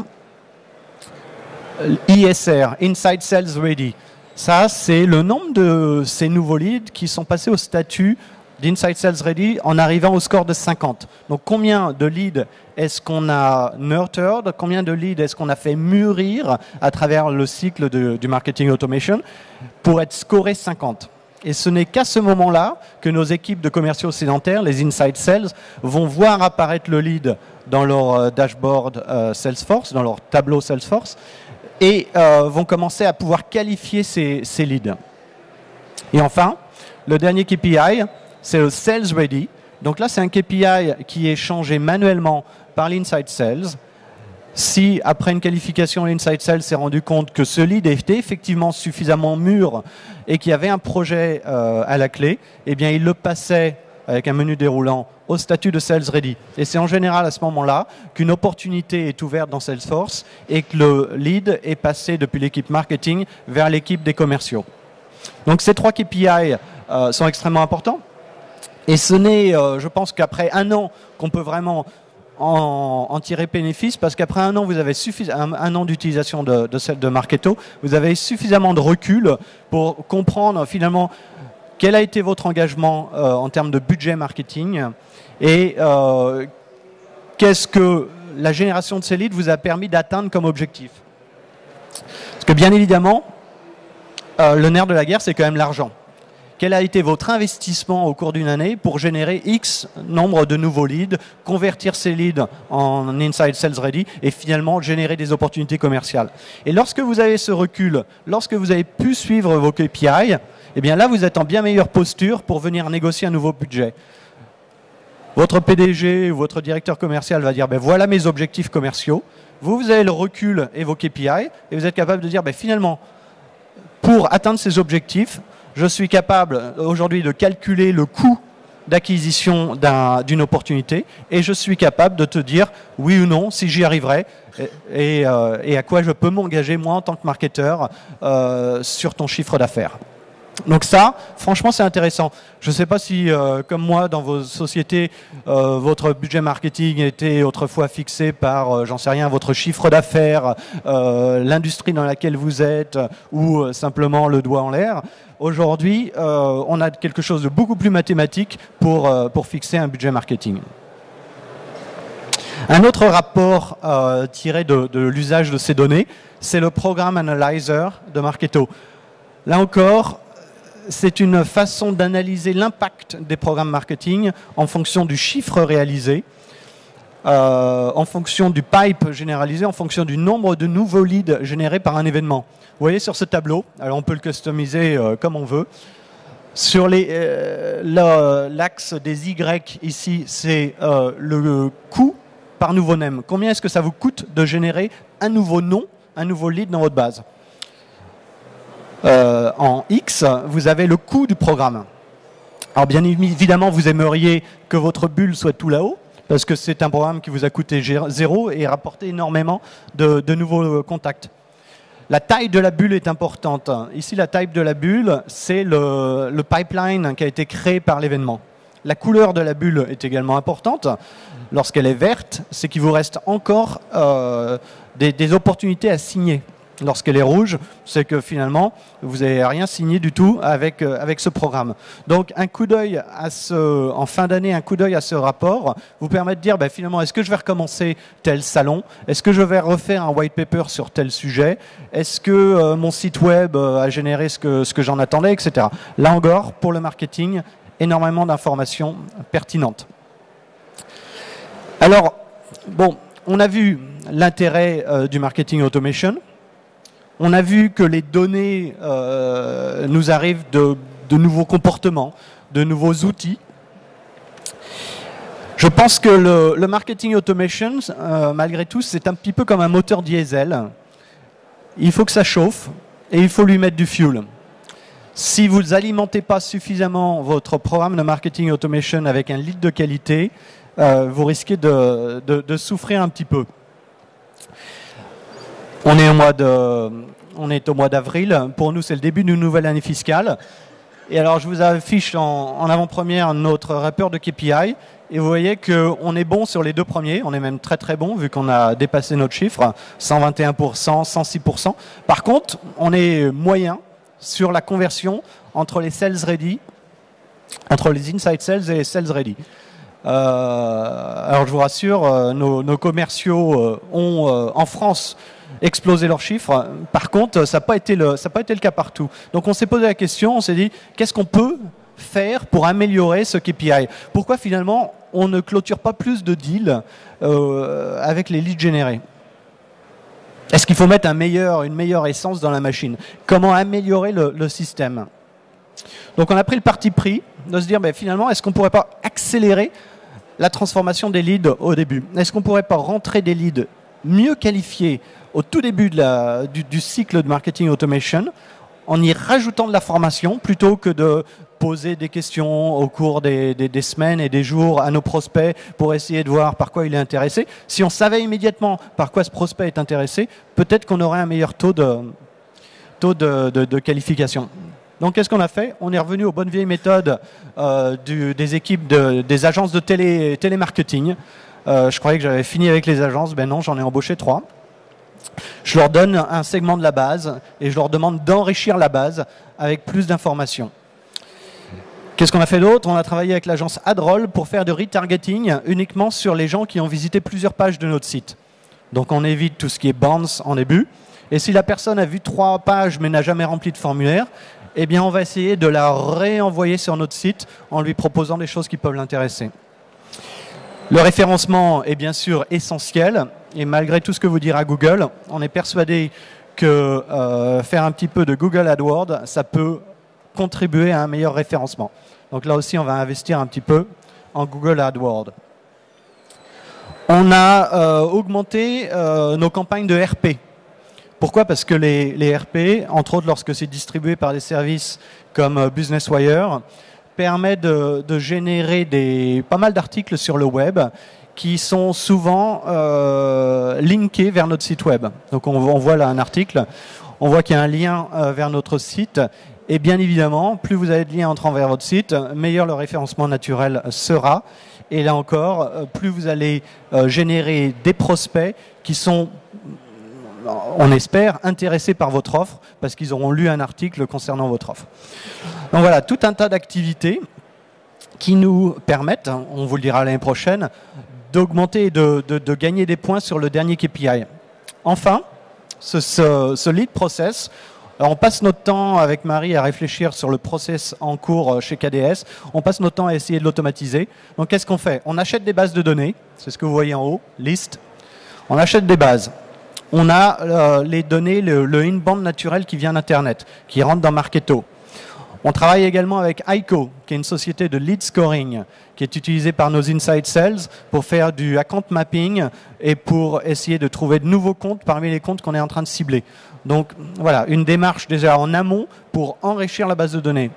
Speaker 3: ISR, Inside Sales Ready. Ça, c'est le nombre de ces nouveaux leads qui sont passés au statut d'Inside Sales Ready en arrivant au score de 50. Donc, combien de leads est-ce qu'on a nurtured? Combien de leads est-ce qu'on a fait mûrir à travers le cycle du marketing automation pour être scoré 50? Et ce n'est qu'à ce moment-là que nos équipes de commerciaux sédentaires, les Inside Sales, vont voir apparaître le lead dans leur dashboard Salesforce, dans leur tableau Salesforce, et vont commencer à pouvoir qualifier ces leads. Et enfin, Le dernier KPI, c'est le Sales Ready. Donc là, c'est un KPI qui est changé manuellement par l'Inside Sales. Si, après une qualification, l'Inside Sales s'est rendu compte que ce lead était effectivement suffisamment mûr et qu'il y avait un projet à la clé, eh bien, il le passait avec un menu déroulant au statut de Sales Ready. Et c'est en général à ce moment-là qu'une opportunité est ouverte dans Salesforce et que le lead est passé depuis l'équipe marketing vers l'équipe des commerciaux. Donc ces 3 KPI sont extrêmement importants. Et ce n'est, je pense qu'après un an qu'on peut vraiment en tirer bénéfice, parce qu'après un an, vous avez un an d'utilisation de Marketo, vous avez suffisamment de recul pour comprendre finalement quel a été votre engagement en termes de budget marketing et qu'est-ce que la génération de ces leads vous a permis d'atteindre comme objectif. Parce que bien évidemment, le nerf de la guerre, c'est quand même l'argent. Quel a été votre investissement au cours d'une année pour générer X nombre de nouveaux leads, convertir ces leads en Inside Sales Ready et finalement générer des opportunités commerciales. Et lorsque vous avez ce recul, lorsque vous avez pu suivre vos KPI, eh bien là, vous êtes en bien meilleure posture pour venir négocier un nouveau budget. Votre PDG ou votre directeur commercial va dire, ben voilà mes objectifs commerciaux. Vous avez le recul et vos KPI et vous êtes capable de dire, ben finalement, pour atteindre ces objectifs, je suis capable aujourd'hui de calculer le coût d'acquisition d'une opportunité et je suis capable de te dire oui ou non si j'y arriverai et à quoi je peux m'engager moi en tant que marketeur sur ton chiffre d'affaires. Donc ça, franchement, c'est intéressant. Je ne sais pas si, comme moi, dans vos sociétés, votre budget marketing était autrefois fixé par, j'en sais rien, votre chiffre d'affaires, l'industrie dans laquelle vous êtes, ou simplement le doigt en l'air. Aujourd'hui, on a quelque chose de beaucoup plus mathématique pour fixer un budget marketing. Un autre rapport tiré de l'usage de ces données, c'est le Program Analyzer de Marketo. Là encore, c'est une façon d'analyser l'impact des programmes marketing en fonction du chiffre réalisé, en fonction du pipe généralisé, en fonction du nombre de nouveaux leads générés par un événement. Vous voyez sur ce tableau, alors on peut le customiser comme on veut. Sur l'axe des Y ici, c'est le coût par nouveau name. Combien est-ce que ça vous coûte de générer un nouveau nom, un nouveau lead dans votre base ? En X, vous avez le coût du programme. Alors bien évidemment, vous aimeriez que votre bulle soit tout là-haut, parce que c'est un programme qui vous a coûté 0 et rapporté énormément de nouveaux contacts. La taille de la bulle est importante. Ici, la taille de la bulle, c'est le pipeline qui a été créé par l'événement. La couleur de la bulle est également importante. Lorsqu'elle est verte, c'est qu'il vous reste encore des opportunités à signer. Lorsqu'elle est rouge, c'est que finalement, vous n'avez rien signé du tout avec ce programme. Donc, un coup d'œil en fin d'année, un coup d'œil à ce rapport vous permet de dire, ben, finalement, est-ce que je vais recommencer tel salon? Est-ce que je vais refaire un white paper sur tel sujet? Est-ce que mon site web a généré ce que j'en attendais, etc. Là encore, pour le marketing, énormément d'informations pertinentes. Alors, bon, on a vu l'intérêt du marketing automation. On a vu que les données nous arrivent de nouveaux comportements, de nouveaux outils. Je pense que le marketing automation, malgré tout, c'est un petit peu comme un moteur diesel. Il faut que ça chauffe et il faut lui mettre du fuel. Si vous n'alimentez pas suffisamment votre programme de marketing automation avec un lead de qualité, vous risquez de souffrir un petit peu. On est au mois d'avril. Pour nous, c'est le début d'une nouvelle année fiscale. Et alors, je vous affiche en avant-première notre rapport de KPI. Et vous voyez qu'on est bon sur les 2 premiers. On est même très très bon vu qu'on a dépassé notre chiffre. 121%, 106%. Par contre, on est moyen sur la conversion entre les sales ready, entre les inside sales et les sales ready. Alors, je vous rassure, nos commerciaux ont en France exploser leurs chiffres. Par contre, ça n'a pas été le cas partout. Donc on s'est posé la question, on s'est dit, qu'est-ce qu'on peut faire pour améliorer ce KPI? Pourquoi finalement on ne clôture pas plus de deals avec les leads générés? Est-ce qu'il faut mettre une meilleure essence dans la machine? Comment améliorer le système? Donc on a pris le parti pris de se dire finalement, est-ce qu'on ne pourrait pas accélérer la transformation des leads au début? Est-ce qu'on ne pourrait pas rentrer des leads mieux qualifiés au tout début du cycle de marketing automation en y rajoutant de la formation plutôt que de poser des questions au cours des semaines et des jours à nos prospects pour essayer de voir par quoi il est intéressé. Si on savait immédiatement par quoi ce prospect est intéressé, peut-être qu'on aurait un meilleur taux de qualification. Donc, qu'est-ce qu'on a fait? On est revenu aux bonnes vieilles méthodes des équipes des agences de télémarketing. Je croyais que j'avais fini avec les agences. Ben non, j'en ai embauché 3. Je leur donne un segment de la base et je leur demande d'enrichir la base avec plus d'informations. Qu'est-ce qu'on a fait d'autre? On a travaillé avec l'agence Adroll pour faire du retargeting uniquement sur les gens qui ont visité plusieurs pages de notre site. Donc, on évite tout ce qui est bounce en début. Et si la personne a vu 3 pages mais n'a jamais rempli de formulaire, eh bien, on va essayer de la réenvoyer sur notre site en lui proposant des choses qui peuvent l'intéresser. Le référencement est bien sûr essentiel. Et malgré tout ce que vous dira Google, on est persuadé que faire un petit peu de Google AdWords, ça peut contribuer à un meilleur référencement. Donc là aussi, on va investir un petit peu en Google AdWords. On a augmenté nos campagnes de RP. Pourquoi? Parce que les RP, entre autres lorsque c'est distribué par des services comme Business Wire, permet de générer pas mal d'articles sur le web qui sont souvent linkés vers notre site web. Donc on voit là un article, on voit qu'il y a un lien vers notre site, et bien évidemment, plus vous avez de liens entrant vers votre site, meilleur le référencement naturel sera. Et là encore, plus vous allez générer des prospects qui sont, on espère, intéressés par votre offre, parce qu'ils auront lu un article concernant votre offre. Donc voilà, tout un tas d'activités qui nous permettent, on vous le dira l'année prochaine, d'augmenter et de gagner des points sur le dernier KPI. Enfin, ce lead process, alors on passe notre temps avec Marie à réfléchir sur le process en cours chez KDS. On passe notre temps à essayer de l'automatiser. Donc qu'est-ce qu'on fait? On achète des bases de données, c'est ce que vous voyez en haut, liste. On achète des bases. On a les données, le inbound naturel qui vient d'Internet, qui rentre dans Marketo. On travaille également avec ICO, qui est une société de lead scoring, qui est utilisée par nos inside sales pour faire du account mapping et pour essayer de trouver de nouveaux comptes parmi les comptes qu'on est en train de cibler. Donc voilà, une démarche déjà en amont pour enrichir la base de données.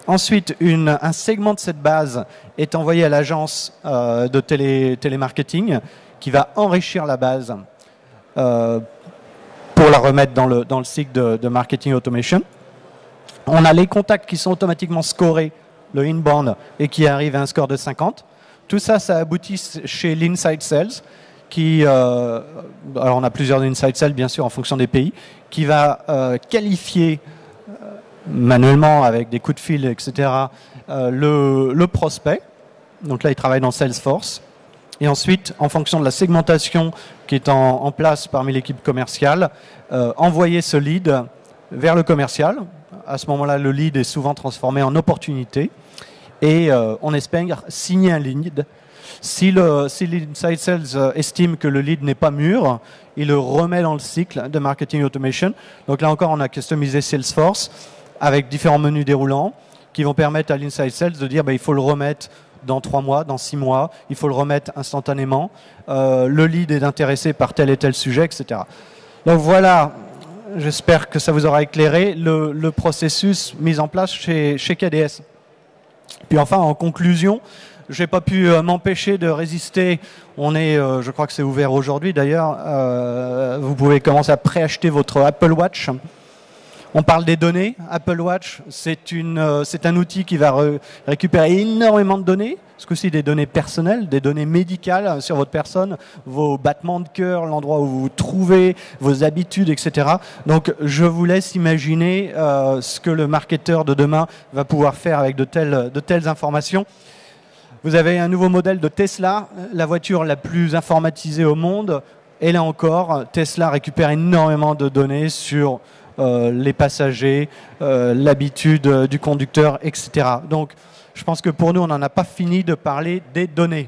Speaker 3: Ensuite, un segment de cette base est envoyé à l'agence de télémarketing qui va enrichir la base pour la remettre dans le cycle de marketing automation. On a les contacts qui sont automatiquement scorés, le inbound, et qui arrivent à un score de 50. Tout ça, ça aboutit chez l'inside sales, alors on a plusieurs inside sales, bien sûr, en fonction des pays, qui va qualifier manuellement, avec des coups de fil, etc., le prospect. Donc là, il travaille dans Salesforce. Et ensuite, en fonction de la segmentation qui est en place parmi l'équipe commerciale, envoyer ce lead vers le commercial. À ce moment-là, le lead est souvent transformé en opportunité et on espère signer un lead. Si l'inside sales estime que le lead n'est pas mûr, il le remet dans le cycle de marketing automation. Donc là encore, on a customisé Salesforce avec différents menus déroulants qui vont permettre à l'inside sales de dire il faut le remettre dans 3 mois, dans 6 mois, il faut le remettre instantanément. Le lead est intéressé par tel et tel sujet, etc. Donc voilà. J'espère que ça vous aura éclairé le processus mis en place chez KDS. Puis enfin, en conclusion, je n'ai pas pu m'empêcher de résister. Je crois que c'est ouvert aujourd'hui d'ailleurs. Vous pouvez commencer à préacheter votre Apple Watch. On parle des données. Apple Watch, c'est un outil qui va récupérer énormément de données. Ce coup-ci, des données personnelles, des données médicales sur votre personne, vos battements de cœur, l'endroit où vous vous trouvez, vos habitudes, etc. Donc, je vous laisse imaginer ce que le marketeur de demain va pouvoir faire avec de telles informations. Vous avez un nouveau modèle de Tesla, la voiture la plus informatisée au monde. Et là encore, Tesla récupère énormément de données sur les passagers, l'habitude du conducteur, etc. Donc, je pense que pour nous, on n'en a pas fini de parler des données.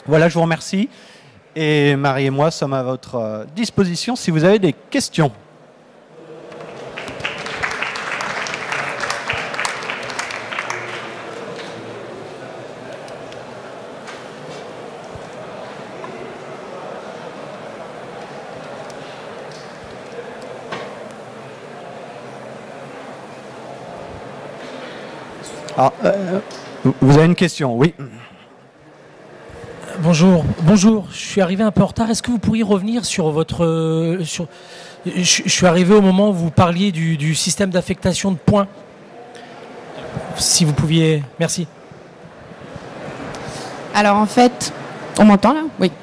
Speaker 3: Voilà, je vous remercie. Et Marie et moi sommes à votre disposition si vous avez des questions. Alors, vous avez une question? Oui.
Speaker 5: Bonjour, je suis arrivé un peu en retard. Est-ce que vous pourriez revenir sur votre... Je suis arrivé au moment où vous parliez du système d'affectation de points. Si vous pouviez... Merci.
Speaker 4: Alors en fait, on m'entend là? Oui.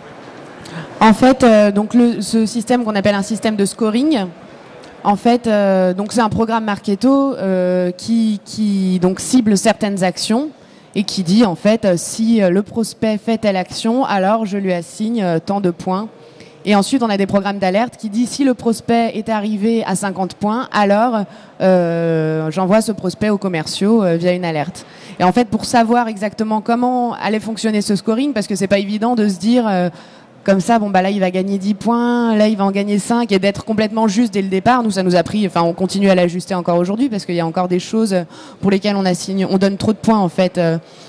Speaker 4: En fait, donc ce système qu'on appelle un système de scoring, en fait, donc c'est un programme Marketo qui donc cible certaines actions et qui dit en fait si le prospect fait telle action, alors je lui assigne tant de points. Et ensuite, on a des programmes d'alerte qui disent si le prospect est arrivé à 50 points, alors j'envoie ce prospect aux commerciaux via une alerte. Et en fait, pour savoir exactement comment allait fonctionner ce scoring, parce que c'est pas évident de se dire comme ça, bon bah là il va gagner 10 points, là il va en gagner 5, et d'être complètement juste dès le départ. Nous, ça nous a pris, enfin on continue à l'ajuster encore aujourd'hui parce qu'il y a encore des choses pour lesquelles on donne trop de points en fait.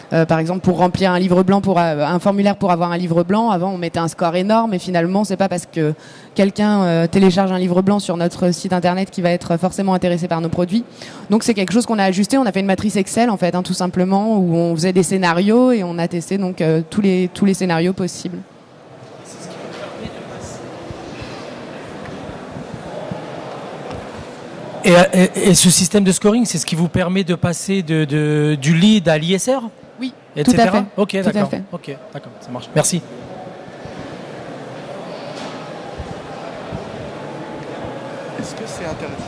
Speaker 4: Par exemple, pour remplir un livre blanc, pour un formulaire pour avoir un livre blanc, avant on mettait un score énorme, et finalement c'est pas parce que quelqu'un télécharge un livre blanc sur notre site internet qui va être forcément intéressé par nos produits. Donc c'est quelque chose qu'on a ajusté. On a fait une matrice Excel en fait, tout simplement, où on faisait des scénarios et on a testé donc tous les scénarios possibles.
Speaker 5: Et ce système de scoring, c'est ce qui vous permet de passer du lead à l'ISR?
Speaker 4: Oui,
Speaker 5: etc.
Speaker 4: tout à fait.
Speaker 5: Ok,
Speaker 4: tout
Speaker 5: d'accord.
Speaker 4: à fait.
Speaker 5: Ok, d'accord, ça marche. Merci.
Speaker 1: Est-ce que c'est intéressant?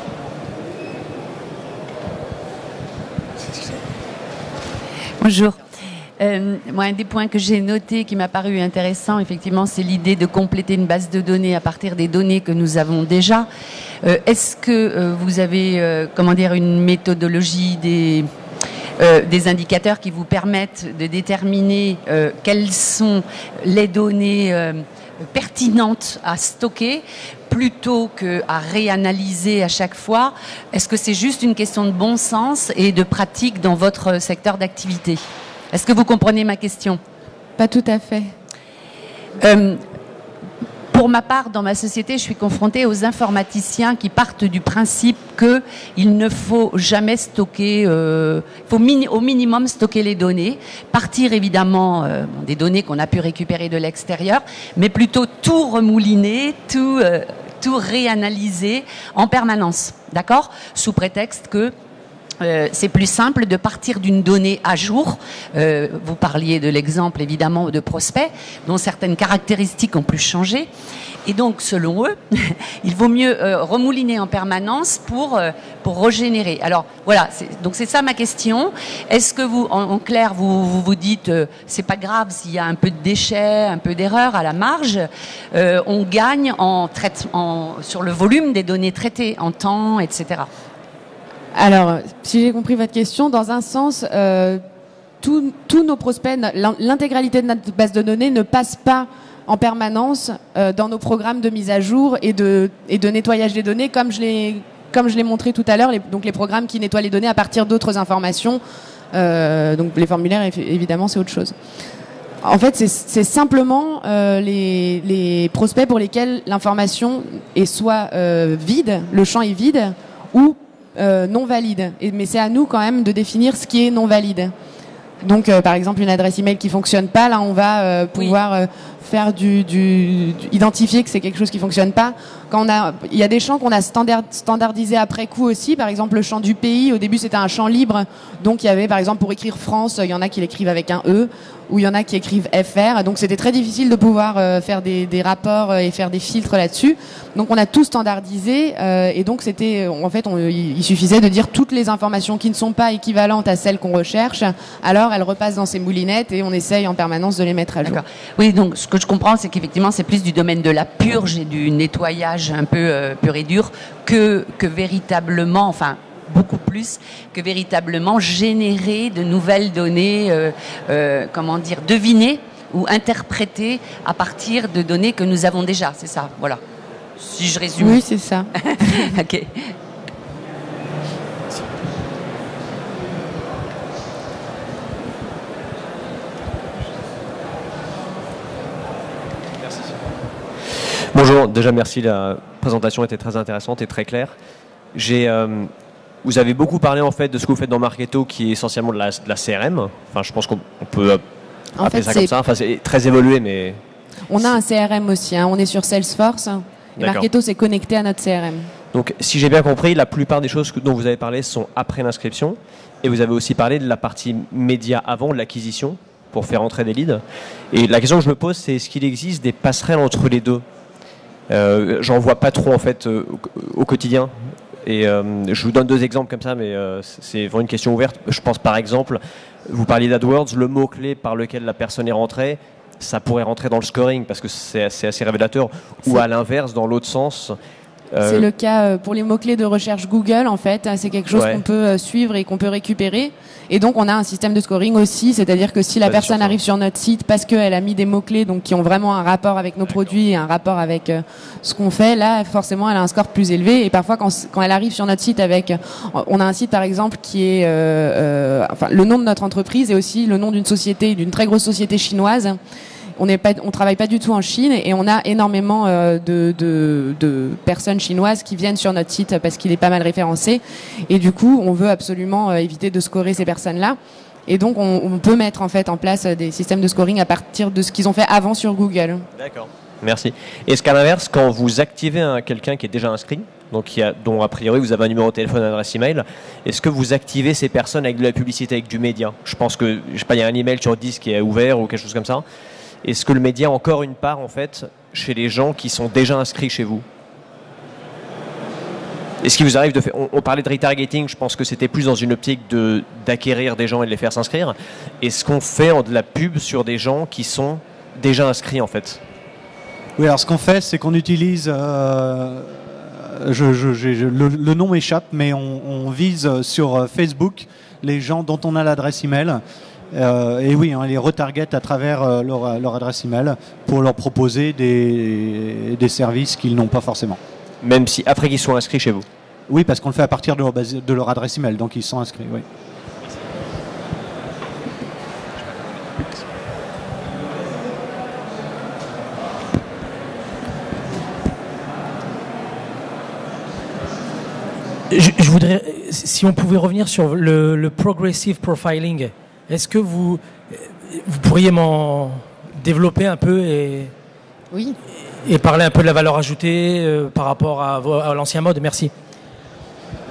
Speaker 6: Bonjour. Moi, un des points que j'ai noté qui m'a paru intéressant, effectivement, c'est l'idée de compléter une base de données à partir des données que nous avons déjà. Est-ce que vous avez, comment dire, une méthodologie des indicateurs qui vous permettent de déterminer quelles sont les données pertinentes à stocker plutôt qu'à réanalyser à chaque fois? Est-ce que c'est juste une question de bon sens et de pratique dans votre secteur d'activité? Est-ce que vous comprenez ma question?
Speaker 4: Pas tout à fait.
Speaker 6: Pour ma part, dans ma société, je suis confrontée aux informaticiens qui partent du principe qu'il ne faut jamais stocker, faut au minimum stocker les données, partir évidemment des données qu'on a pu récupérer de l'extérieur, mais plutôt tout remouliner, tout réanalyser en permanence, d'accord? Sous prétexte que c'est plus simple de partir d'une donnée à jour. Vous parliez de l'exemple évidemment de prospects dont certaines caractéristiques ont plus changé. Et donc, selon eux, il vaut mieux remouliner en permanence pour régénérer. Alors voilà, donc c'est ça ma question. Est-ce que vous, en clair, vous dites c'est pas grave s'il y a un peu de déchets, un peu d'erreurs à la marge, on gagne sur le volume des données traitées en temps, etc.
Speaker 4: Alors, si j'ai compris votre question, dans un sens, tous nos prospects, l'intégralité de notre base de données ne passe pas en permanence dans nos programmes de mise à jour et de nettoyage des données, comme je l'ai montré tout à l'heure, donc les programmes qui nettoient les données à partir d'autres informations. Donc les formulaires, évidemment, c'est autre chose. En fait, c'est simplement les prospects pour lesquels l'information est soit vide, le champ est vide, ou non valide. Mais c'est à nous quand même de définir ce qui est non valide. Donc, par exemple, une adresse email qui fonctionne pas, là, on va pouvoir faire identifier que c'est quelque chose qui fonctionne pas. Il y a des champs qu'on a standardisés après coup aussi. Par exemple, le champ du pays. Au début, c'était un champ libre. Donc, il y avait, par exemple, pour écrire France, il y en a qui l'écrivent avec un E, ou il y en a qui écrivent FR. Donc, c'était très difficile de pouvoir faire des rapports et faire des filtres là-dessus. Donc, on a tout standardisé. Et donc, il suffisait de dire toutes les informations qui ne sont pas équivalentes à celles qu'on recherche. Alors, elles repassent dans ces moulinettes et on essaye en permanence de les mettre à jour.
Speaker 6: D'accord. Oui, donc ce que je comprends, c'est qu'effectivement, c'est plus du domaine de la purge et du nettoyage un peu pur et dur que véritablement, enfin, beaucoup plus que véritablement générer de nouvelles données, devinées ou interprétées à partir de données que nous avons déjà. C'est ça, voilà. Si je résume.
Speaker 4: Oui, c'est ça.
Speaker 6: Ok.
Speaker 7: Bonjour, déjà merci, la présentation était très intéressante et très claire. J'ai Vous avez beaucoup parlé en fait de ce que vous faites dans Marketo, qui est essentiellement de la CRM. Enfin, je pense qu'on peut appeler ça comme ça. Enfin, c'est très évolué, mais
Speaker 4: on a un CRM aussi. Hein. On est sur Salesforce. Et Marketo s'est connecté à notre CRM.
Speaker 7: Donc, si j'ai bien compris, la plupart des choses dont vous avez parlé sont après l'inscription. Et vous avez aussi parlé de la partie média avant, de l'acquisition, pour faire entrer des leads. Et la question que je me pose, c'est est-ce qu'il existe des passerelles entre les deux ? J'en vois pas trop en fait au quotidien. Et je vous donne 2 exemples comme ça, mais c'est vraiment une question ouverte. Je pense par exemple, vous parliez d'AdWords, le mot-clé par lequel la personne est rentrée, ça pourrait rentrer dans le scoring parce que c'est assez révélateur. Ou à l'inverse, dans l'autre sens.
Speaker 4: C'est le cas pour les mots-clés de recherche Google, en fait. C'est quelque chose qu'on peut suivre et qu'on peut récupérer. Et donc, on a un système de scoring aussi. C'est-à-dire que si la personne arrive sur notre site parce qu'elle a mis des mots-clés donc qui ont vraiment un rapport avec nos produits et un rapport avec ce qu'on fait, là, forcément, elle a un score plus élevé. Et parfois, quand elle arrive sur notre site avec... On a un site, par exemple, qui est... le nom de notre entreprise et aussi le nom d'une société, d'une très grosse société chinoise. On travaille pas du tout en Chine et on a énormément de personnes chinoises qui viennent sur notre site parce qu'il est pas mal référencé. Et du coup, on veut absolument éviter de scorer ces personnes-là. Et donc, on peut mettre en fait en place des systèmes de scoring à partir de ce qu'ils ont fait avant sur Google.
Speaker 7: D'accord. Merci. Est-ce qu'à l'inverse, quand vous activez quelqu'un qui est déjà inscrit, donc dont a priori vous avez un numéro de téléphone, une adresse email, est-ce que vous activez ces personnes avec de la publicité, avec du média ? Je pense que, je sais pas, il y a un email sur 10 qui est ouvert ou quelque chose comme ça. Est-ce que le média a encore une part, en fait, chez les gens qui sont déjà inscrits chez vous ? Est-ce qu'il vous arrive de faire... On parlait de retargeting, je pense que c'était plus dans une optique d'acquérir des gens et de les faire s'inscrire. Est-ce qu'on fait de la pub sur des gens qui sont déjà inscrits, en fait ?
Speaker 3: Oui, alors ce qu'on fait, c'est qu'on utilise... le nom m'échappe, mais on vise sur Facebook les gens dont on a l'adresse email. Et oui, on les retarget à travers leur adresse email pour leur proposer des services qu'ils n'ont pas forcément.
Speaker 7: Même si après qu'ils soient inscrits chez vous ?
Speaker 3: Oui, parce qu'on le fait à partir de leur adresse email, donc ils sont inscrits, oui.
Speaker 5: Je voudrais, si on pouvait revenir sur le progressive profiling, est-ce que vous pourriez m'en développer un peu et parler un peu de la valeur ajoutée par rapport à l'ancien mode ? Merci.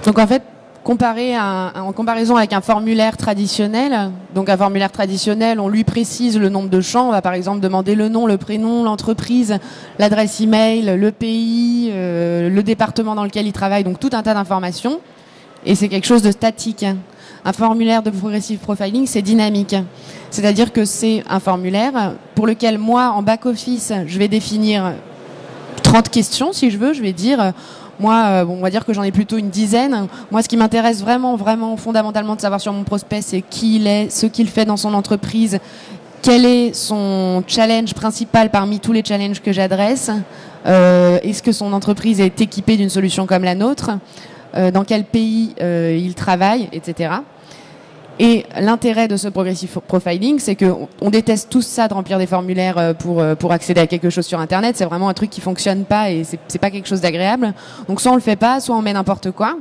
Speaker 4: Donc en fait, en comparaison avec un formulaire traditionnel, donc un formulaire traditionnel, on lui précise le nombre de champs. On va par exemple demander le nom, le prénom, l'entreprise, l'adresse email, le pays, le département dans lequel il travaille, donc tout un tas d'informations. Et c'est quelque chose de statique. Un formulaire de progressive profiling, c'est dynamique. C'est-à-dire que c'est un formulaire pour lequel moi, en back-office, je vais définir 30 questions, si je veux. Je vais dire, moi, on va dire que j'en ai plutôt une dizaine. Moi, ce qui m'intéresse vraiment, vraiment fondamentalement de savoir sur mon prospect, c'est qui il est, ce qu'il fait dans son entreprise, quel est son challenge principal parmi tous les challenges que j'adresse, est-ce que son entreprise est équipée d'une solution comme la nôtre, dans quel pays il travaille, etc. Et l'intérêt de ce progressive profiling, c'est qu'on déteste tous ça de remplir des formulaires pour accéder à quelque chose sur Internet. C'est vraiment un truc qui fonctionne pas et c'est pas quelque chose d'agréable. Donc soit on le fait pas, soit on met n'importe quoi.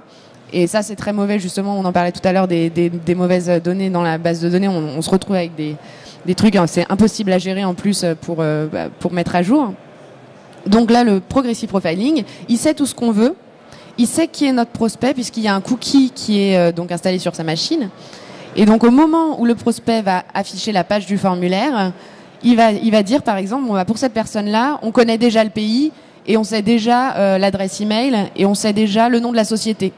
Speaker 4: Et ça, c'est très mauvais, justement. On en parlait tout à l'heure des mauvaises données dans la base de données. On se retrouve avec des trucs, hein, c'est impossible à gérer en plus pour mettre à jour. Donc là, le progressive profiling, il sait tout ce qu'on veut. Il sait qui est notre prospect puisqu'il y a un cookie qui est donc installé sur sa machine. Et donc au moment où le prospect va afficher la page du formulaire, il va dire par exemple, pour cette personne-là, on connaît déjà le pays et on sait déjà l'adresse email et on sait déjà le nom de la société.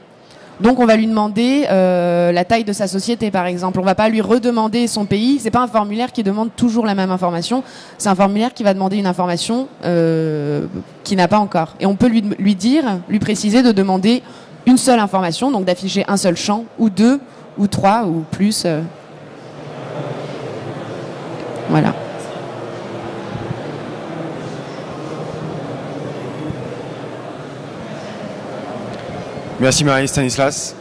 Speaker 4: Donc on va lui demander la taille de sa société par exemple. On va pas lui redemander son pays. C'est pas un formulaire qui demande toujours la même information. C'est un formulaire qui va demander une information qu'il n'a pas encore. Et on peut lui préciser de demander une seule information, donc d'afficher un seul champ ou deux ou 3 ou plus. Voilà.
Speaker 2: Merci Marie Stanislas.